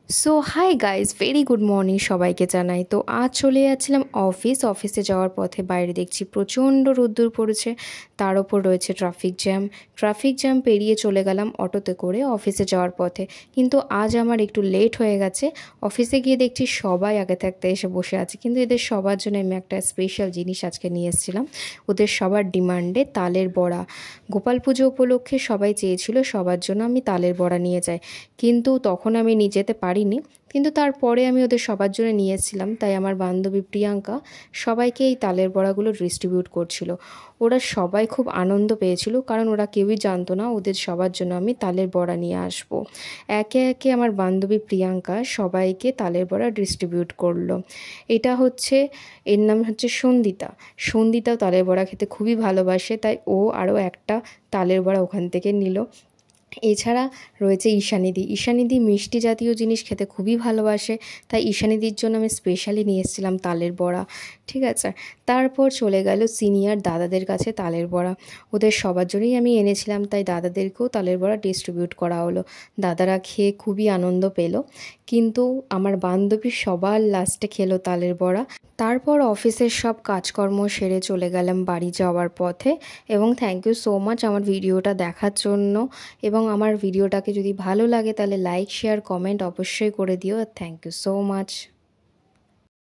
So hi guys, very good morning সবাইকে জানাই। তো আজ চলে যাচ্ছিলাম অফিসে যাওয়ার পথে বাইরে দেখছি প্রচণ্ড রোদ্দুর পড়েছে, তার ওপর রয়েছে ট্রাফিক জ্যাম পেরিয়ে চলে গেলাম অটোতে করে অফিসে যাওয়ার পথে। কিন্তু আজ আমার একটু লেট হয়ে গেছে। অফিসে গিয়ে দেখছি সবাই আগে থাকতে এসে বসে আছে, কিন্তু এদের সবার জন্য আমি একটা স্পেশাল জিনিস আজকে নিয়ে এসেছিলাম। ওদের সবার ডিমান্ডে তালের বড়া, গোপাল পুজো উপলক্ষে সবাই চেয়েছিল সবার জন্য আমি তালের বড়া নিয়ে যাই, কিন্তু তখন আমি নিয়ে যেতে পারিনি। কিন্তু তারপরে আমি ওদের সবার জন্য নিয়ে এসেছিলাম, তাই আমার বান্ধবী প্রিয়াঙ্কা সবাইকে এই তালের বড়াগুলো ডিস্ট্রিবিউট করছিল। ওরা সবাই খুব আনন্দ পেয়েছিল, কারণ ওরা কেউই জানতো না ওদের সবার জন্য আমি তালের বড়া নিয়ে আসবো। একে একে আমার বান্ধবী প্রিয়াঙ্কা সবাইকে তালের বড়া ডিস্ট্রিবিউট করলো। এর নাম হচ্ছে সন্দিতাও তালের বড়া খেতে খুবই ভালোবাসে, তাই ও আরও একটা তালের বড়া ওখান থেকে নিল। এছাড়া রয়েছে ঈশানিদি মিষ্টি জাতীয় জিনিস খেতে খুবই ভালোবাসে, তাই ঈশানিদির জন্য আমি স্পেশালি নিয়ে এসেছিলাম তালের বড়া। ঠিক আছে, তারপর চলে গেল সিনিয়র দাদাদের কাছে তালের বড়া। ওদের সবার জন্যই আমি এনেছিলাম, তাই দাদাদেরকেও তালের বড়া ডিস্ট্রিবিউট করা হলো। দাদারা খেয়ে খুবই আনন্দ পেল, কিন্তু আমার বান্ধবী সবার লাস্টে খেলো তালের বড়া। তারপর অফিসের সব কাজকর্ম সেরে চলে গেলাম বাড়ি যাওয়ার পথে। এবং থ্যাংক ইউ সো মাচ আমার ভিডিওটা দেখার জন্য। এবং আমার ভিডিওটাকে যদি ভালো লাগে তাহলে লাইক, শেয়ার, কমেন্ট অবশ্যই করে দিও। Thank you so much.